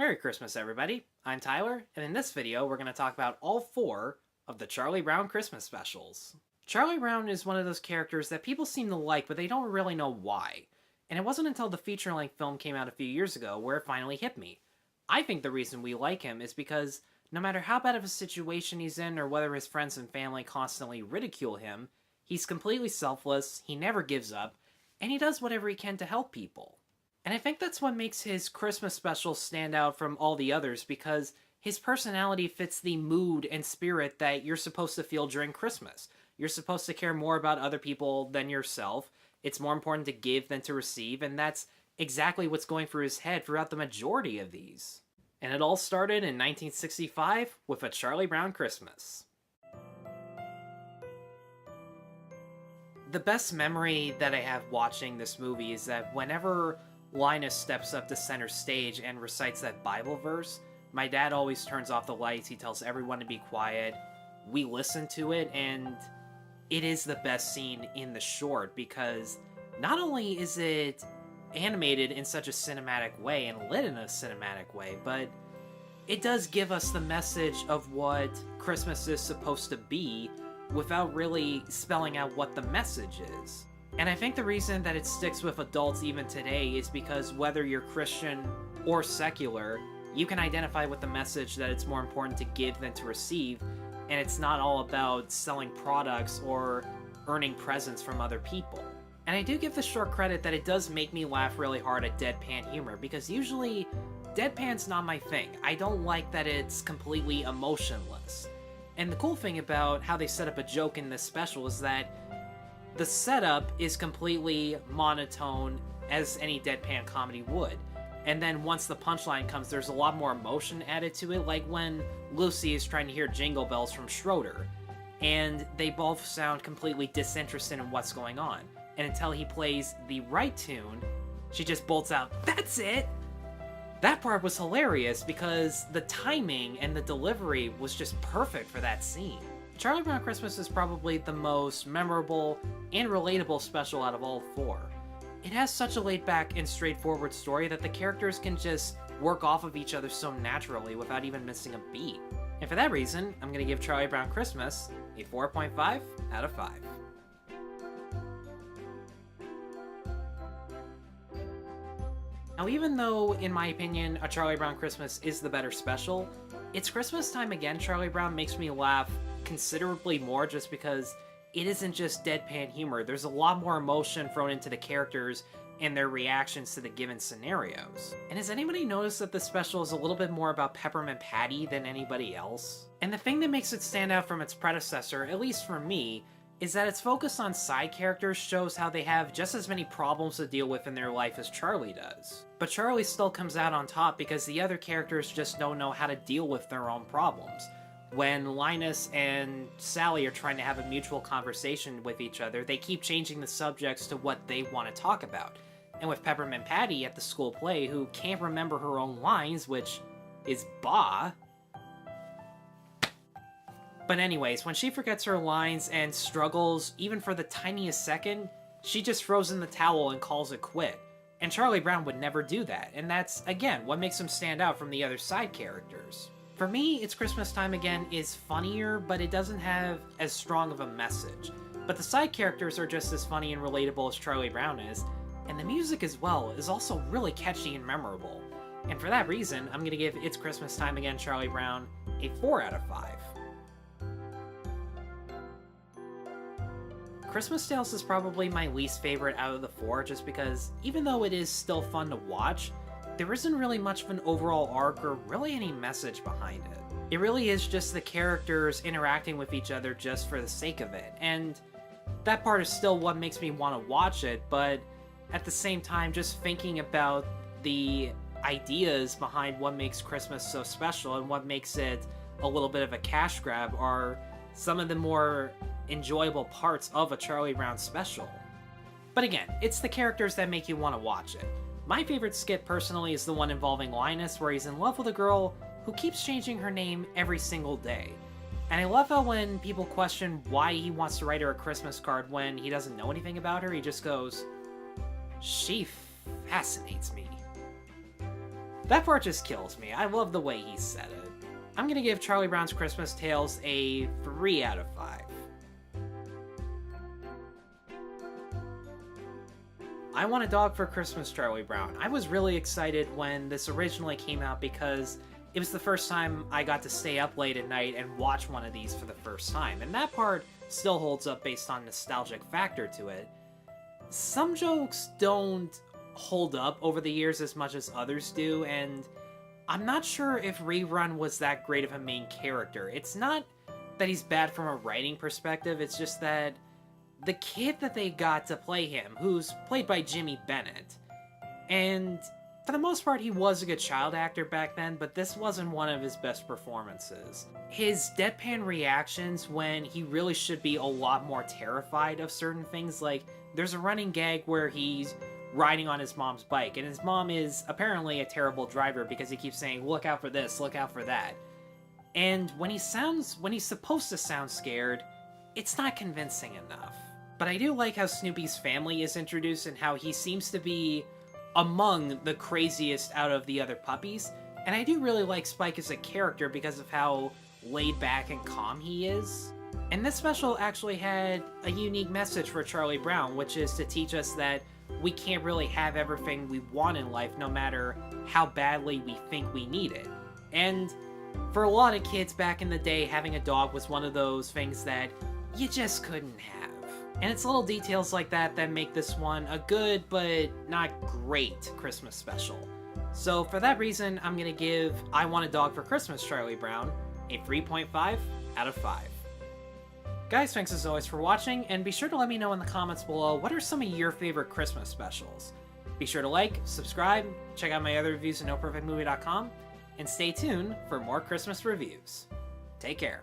Merry Christmas, everybody. I'm Tyler, and in this video, we're going to talk about all 4 of the Charlie Brown Christmas specials. Charlie Brown is one of those characters that people seem to like, but they don't really know why. And it wasn't until the feature-length film came out a few years ago where it finally hit me. I think the reason we like him is because no matter how bad of a situation he's in or whether his friends and family constantly ridicule him, he's completely selfless, he never gives up, and he does whatever he can to help people. And I think that's what makes his Christmas special stand out from all the others, because his personality fits the mood and spirit that you're supposed to feel during Christmas. You're supposed to care more about other people than yourself. It's more important to give than to receive, and that's exactly what's going through his head throughout the majority of these. And it all started in 1965 with A Charlie Brown Christmas. The best memory that I have watching this movie is that whenever Linus steps up to center stage and recites that Bible verse, my dad always turns off the lights, he tells everyone to be quiet, we listen to it, and it is the best scene in the short because not only is it animated in such a cinematic way and lit in a cinematic way, but it does give us the message of what Christmas is supposed to be without really spelling out what the message is. And I think the reason that it sticks with adults even today is because whether you're Christian or secular, you can identify with the message that it's more important to give than to receive, and it's not all about selling products or earning presents from other people. And I do give the short credit that it does make me laugh really hard at deadpan humor, because usually deadpan's not my thing. I don't like that it's completely emotionless. And the cool thing about how they set up a joke in this special is that the setup is completely monotone as any deadpan comedy would. And then once the punchline comes, there's a lot more emotion added to it, like when Lucy is trying to hear Jingle Bells from Schroeder, and they both sound completely disinterested in what's going on. And until he plays the right tune, she just bolts out, "That's it!" That part was hilarious because the timing and the delivery was just perfect for that scene. Charlie Brown Christmas is probably the most memorable and relatable special out of all 4. It has such a laid-back and straightforward story that the characters can just work off of each other so naturally without even missing a beat. And for that reason, I'm going to give Charlie Brown Christmas a 4.5 out of 5. Now, even though, in my opinion, A Charlie Brown Christmas is the better special, It's Christmas Time Again Charlie Brown makes me laugh considerably more just because it isn't just deadpan humor. There's a lot more emotion thrown into the characters and their reactions to the given scenarios. And has anybody noticed that this special is a little bit more about Peppermint Patty than anybody else? And the thing that makes it stand out from its predecessor, at least for me, is that its focus on side characters shows how they have just as many problems to deal with in their life as Charlie does. But Charlie still comes out on top because the other characters just don't know how to deal with their own problems. When Linus and Sally are trying to have a mutual conversation with each other, they keep changing the subjects to what they want to talk about. And with Peppermint Patty at the school play, who can't remember her own lines, which is bah. But anyways, when she forgets her lines and struggles even for the tiniest second, she just throws in the towel and calls it quit. And Charlie Brown would never do that, and that's, again, what makes him stand out from the other side characters. For me, It's Christmas Time Again is funnier, but it doesn't have as strong of a message. But the side characters are just as funny and relatable as Charlie Brown is, and the music as well is also really catchy and memorable. And for that reason, I'm going to give It's Christmas Time Again Charlie Brown a 4 out of 5. Christmas Tales is probably my least favorite out of the 4, just because even though it is still fun to watch, there isn't really much of an overall arc or really any message behind it. It really is just the characters interacting with each other just for the sake of it, and that part is still what makes me want to watch it, but at the same time, just thinking about the ideas behind what makes Christmas so special and what makes it a little bit of a cash grab are some of the more enjoyable parts of a Charlie Brown special. But again, it's the characters that make you want to watch it. My favorite skit personally is the one involving Linus, where he's in love with a girl who keeps changing her name every single day. And I love how when people question why he wants to write her a Christmas card when he doesn't know anything about her, he just goes, "She fascinates me." That part just kills me. I love the way he said it. I'm gonna give Charlie Brown's Christmas Tales a 3 out of 5. I Want a Dog for Christmas, Charlie Brown. I was really excited when this originally came out because it was the first time I got to stay up late at night and watch one of these for the first time, and that part still holds up based on nostalgic factor to it. Some jokes don't hold up over the years as much as others do, and I'm not sure if Rerun was that great of a main character. It's not that he's bad from a writing perspective, it's just that the kid that they got to play him, who's played by Jimmy Bennett, and for the most part he was a good child actor back then, but this wasn't one of his best performances. His deadpan reactions when he really should be a lot more terrified of certain things, like there's a running gag where he's riding on his mom's bike, and his mom is apparently a terrible driver because he keeps saying, look out for this, look out for that. And when he's supposed to sound scared, it's not convincing enough. But I do like how Snoopy's family is introduced and how he seems to be among the craziest out of the other puppies. And I do really like Spike as a character because of how laid back and calm he is. And this special actually had a unique message for Charlie Brown, which is to teach us that we can't really have everything we want in life, no matter how badly we think we need it. And for a lot of kids back in the day, having a dog was one of those things that you just couldn't have. And it's little details like that that make this one a good but not great Christmas special. So for that reason, I'm gonna give I Want a Dog for Christmas, Charlie Brown a 3.5 out of 5. Guys, thanks as always for watching, and be sure to let me know in the comments below what are some of your favorite Christmas specials. Be sure to like, subscribe, check out my other reviews at noperfectmovie.com, and stay tuned for more Christmas reviews. Take care.